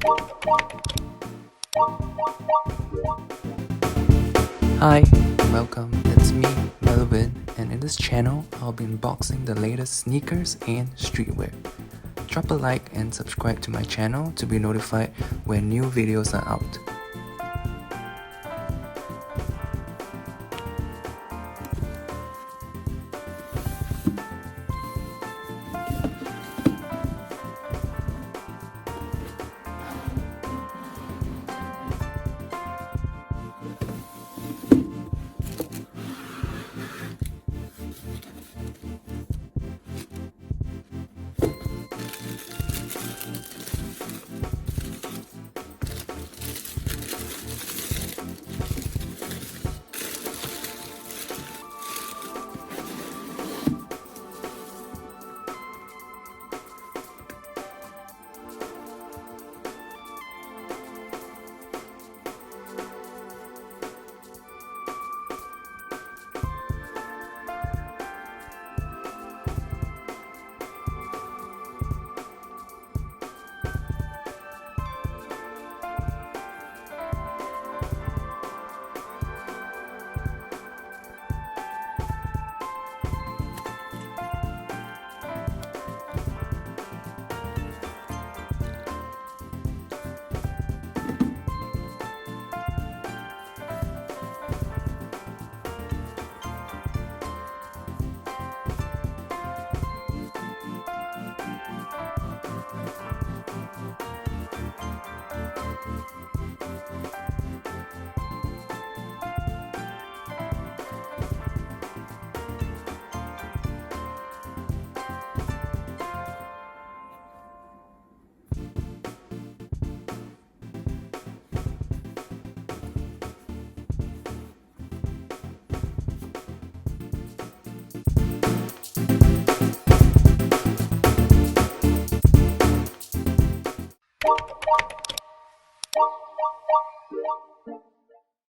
Hi, welcome, it's me, mellowvin, and in this channel, I'll be unboxing the latest sneakers and streetwear. Drop a like and subscribe to my channel to be notified when new videos are out.